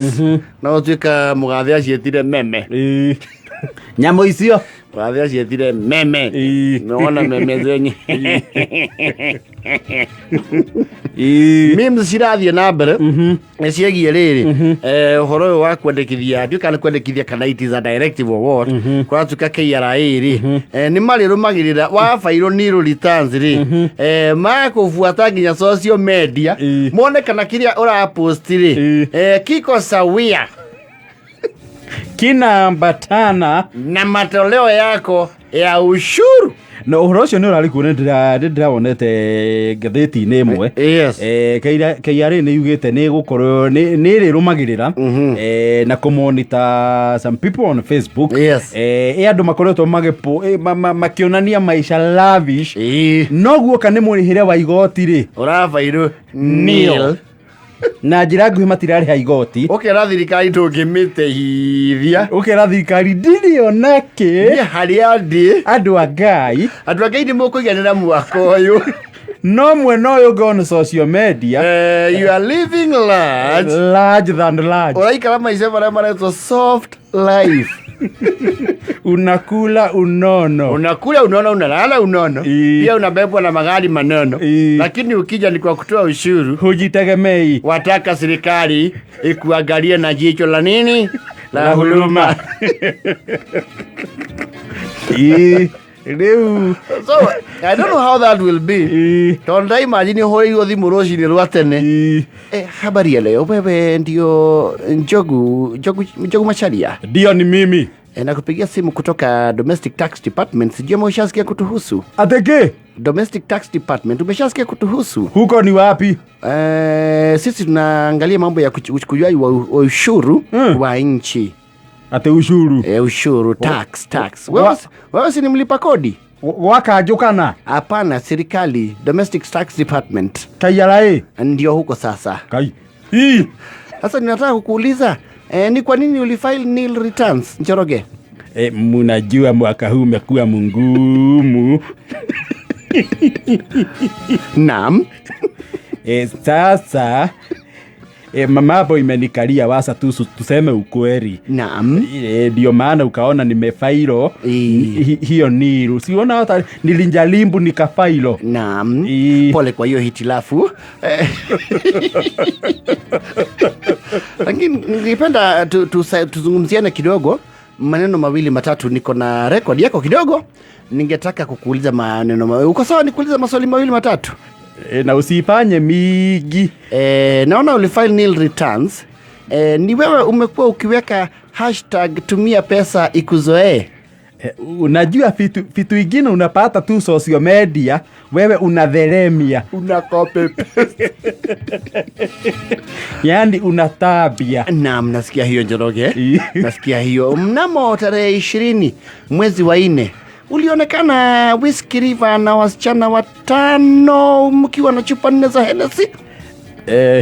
no tuika Mugathaiya cietire meme nyamo icio Mugathaiya cietire meme naona meme zenye memes cirathie na mbere ciegie riri uhoro wa kwendekithia nduka kwendekithia kana it is a directive or what kwa tuka KRA ri ni mari rumagirira wa fairo nil returns ri ma kufuata nginya social media mone kana kiria ura post ri kiko sawia kinaambatana na matoleo yako ya ushuru. Na uhoro ucio ni urari kuona ndirawonete ngatheti-ini imwe KRA ni yugite ni gukorwo ni rirumagirira na kumonitor some people on Facebook andu makoretwo makionania maisha lavish no guoka ni murihire wa igoti ri uravairo nil na njira nguhi matirari ha igoti ukera thirikari tungimiteithia ukera thirikari ndiri onake ni haria ndi andu agai ni mukuiganira mwaka uyu no mwena uyu gone social media you are living large than large uraikara maisha maretwo soft life unakula unono unalala unono pia unabebwa na magari manono lakini ukija ni kwa kutoa ushuru hujitegemei wataka serikali ikuangalie na jicho la nini la huruma so I don't know how that will be tonda imagine hoyo thimu roshini rwa tene habari ya leo wewe ndio Njogu Macharia ndio ni mimi nakupigia simu kutoka Domestic Tax Department sijui umeshasikia kutuhusu ateke Domestic Tax Department umeshasikia kutuhusu huko ni wapi sisi tunaangalia mambo ya kuchukuliwa wa ushuru wa nchi ate ushuru ushuru tax wewe si ni mlipa kodi wakajukana hapana serikali Domestic Tax Department KRA ndio huko sasa kai sasa ninataka kukuuliza ni kwa nini ulifile nil returns Njoroge mnajua mwaka huu umekuwa mngumu naam sasa mamabo imenikalia wasa tuseme ukweli naam ndio maana ukaona nimefailo hiyo niru siona hata nilinjalimbu nikafailo naam pole kwa hiyo hitilafu lakini ningependa tuzungumziane kidogo maneno mawili matatu niko na record yako kidogo ningetaka kukuuliza maneno uko sawa nikuuliza maswali mawili matatu na usifanye migi naona ulifile nil returns ni wewe umekuwa ukiweka hashtag tumia pesa ikuzoee unajua vitu ingine unapata tu social media wewe unadheremia unakope yani unatabia naam nasikia hiyo Njoroge nasikia hiyo mnamo tarehe 20 mwezi wa 4 ulionekana Whiskey River na wasichana 5 mkiwa na chupa 4 za Hennessy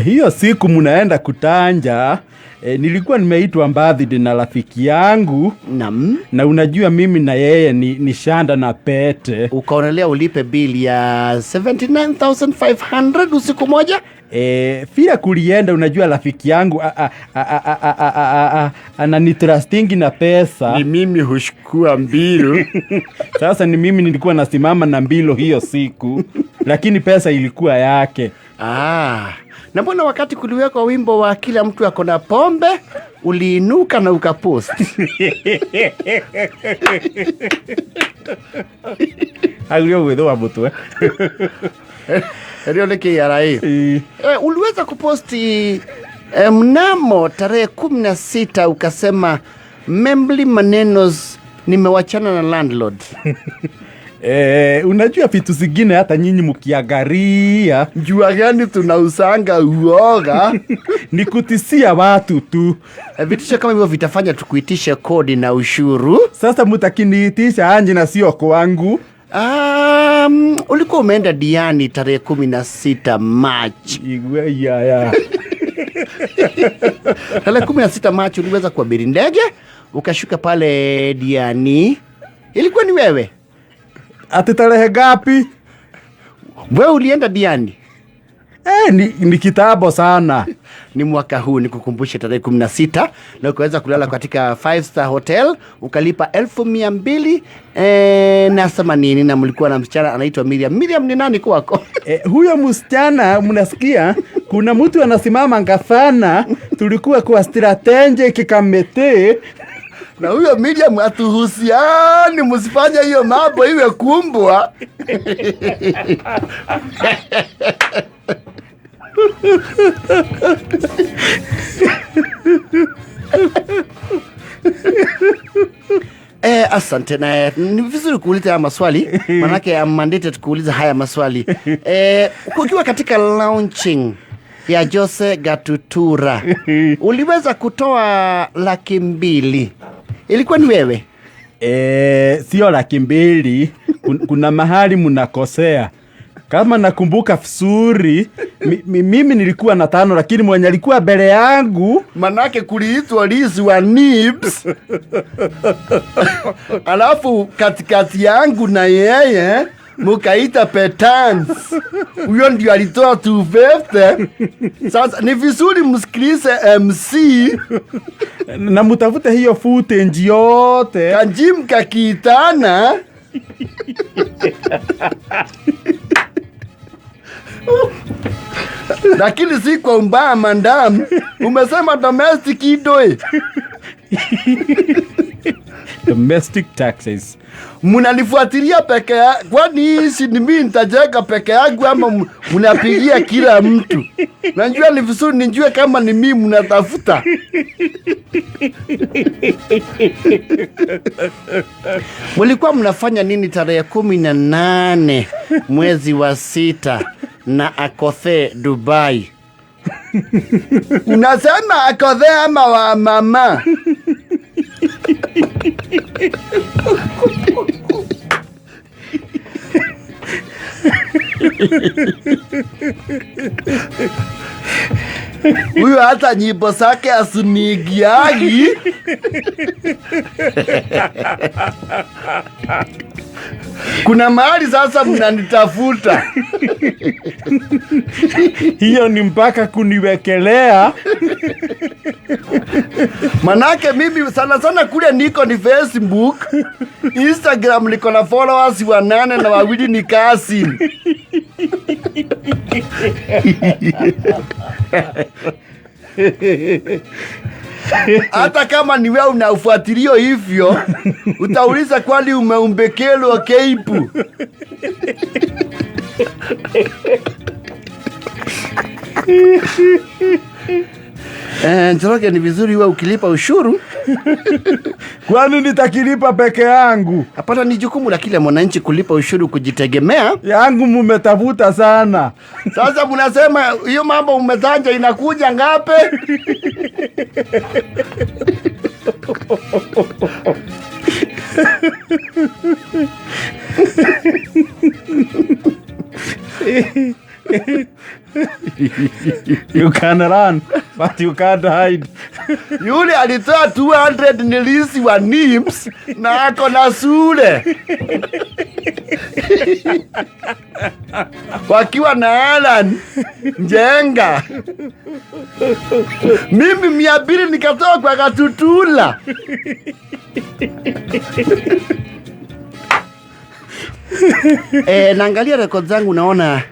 hiyo siku mnaenda kutanja nilikuwa nimeitwa birthday na rafiki yangu naam na unajua mimi na yeye ni shanda na pete ukaonelea ulipe bill ya 79,500 usiku moja fia kulienda unajua rafiki yangu ananitrustingi na pesa ni mimi hushukua mbilo sasa ni mimi nilikuwa nasimama na mbilo hiyo siku lakini pesa ilikuwa yake na mbona wakati kuliwekwa wimbo wa kila mtu ako na pombe uliinuka na ukapost Alio wedo mutwe ndio ni KRA uliweza kuposti mnamo tarehe 16 ukasema membli manenos nimewachana na landlord unajua vitu zingine hata nyinyi mkiangalia jua gani tunausanga uoga ni kutisia watu tu vitisho kama hivyo vitafanya tukuitishe kodi na ushuru sasa mtakiniitisha anje na sio kwangu ulikuwa umeenda Diani tarehe 16 March tarehe 16 March uliweza kuabiri ndege ukashuka pale Diani ilikuwa ni wewe ati tarehe gapi wewe ulienda Diani ni kitabo sana ni mwaka huu, nikukumbushe tarehe 16, na ukaweza kulala katika 5-star hotel ukalipa 1200 na 80, na mlikuwa na msichana anaitwa Miriam. Miriam ni nani kwako? Huyo msichana mnasikia kuna mtu anasimama ngafana, tulikuwa kwa strategic committee. Na huyo Miriam atuhusiani, msifanye hiyo mambo iwe kumbwa. Asante, na ni vizuri kuuliza haya maswali manake I'm mandated kuuliza haya maswali. Kukiwa katika launching ya Jose Gatutura uliweza kutoa 200,000, ilikuwa ni wewe? Sio 200,000, kuna mahali mnakosea. Kama nakumbuka vizuri, mimi nilikuwa na 5, lakini mwenye alikuwa mbele yangu, manake kuliitwa Liz wa Nibs. Alafu katikati yangu na yeye mukaita Petans, huyo ndio alitoa 250. Sasa ni vizuri msikilize MC na mutafute hiyo footage yote. Kanjim kakitana. Lakini si kwa mbaya madam, umesema domestic idoi. Domestic taxes. Munanifuatilia peke ya, kwani hizi ni mimi nitajeka peke yangu ama munapigia kila mtu? Najua ni vizuri nijue kama ni mimi mnatafuta. Mulikuwa mnafanya nini tarehe 18 mwezi wa 6 na Akothe Dubai? Unasema Akothe ama wa mama? Huyo hata nyimbo zake asunigiagi. Kuna mahali sasa mnanitafuta. Hiyo ni mpaka kuniwekelea. Manake mimi sana kule niko ni Facebook, Instagram niko na followers 8 na 2 ni kasi. Hata kama ni wewe unafuatilio hivyo, utauliza kwani umeumbekelo keipu. Njoroge, ni vizuri wewe ukilipa ushuru. Kwani nitakilipa peke yangu? Hapana, ni jukumu la kila mwananchi kulipa ushuru kujitegemea. Yangu mumetafuta sana. Sasa mnasema hiyo mambo umetanja inakuja ngapi? You can run, but you can't hide. Yule alitoa 200 nilisi wa Nims na ako na sule. Wakiwa na Alan Njenga. Mimi 200 nikatoa kwa Gatutula. Naangalia record zangu naona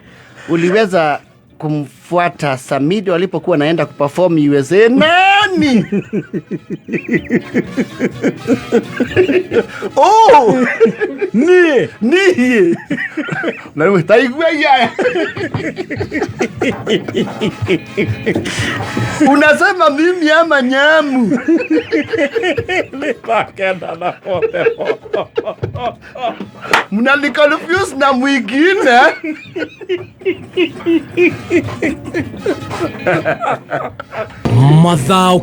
uliweza kumfuata Samido alipokuwa naenda kuperform USA. Nani? Oh! Ni. Na wewe taigwa ya. Unasema mimi ama nyamu? Mnanikonfuse na mwingine. Madhao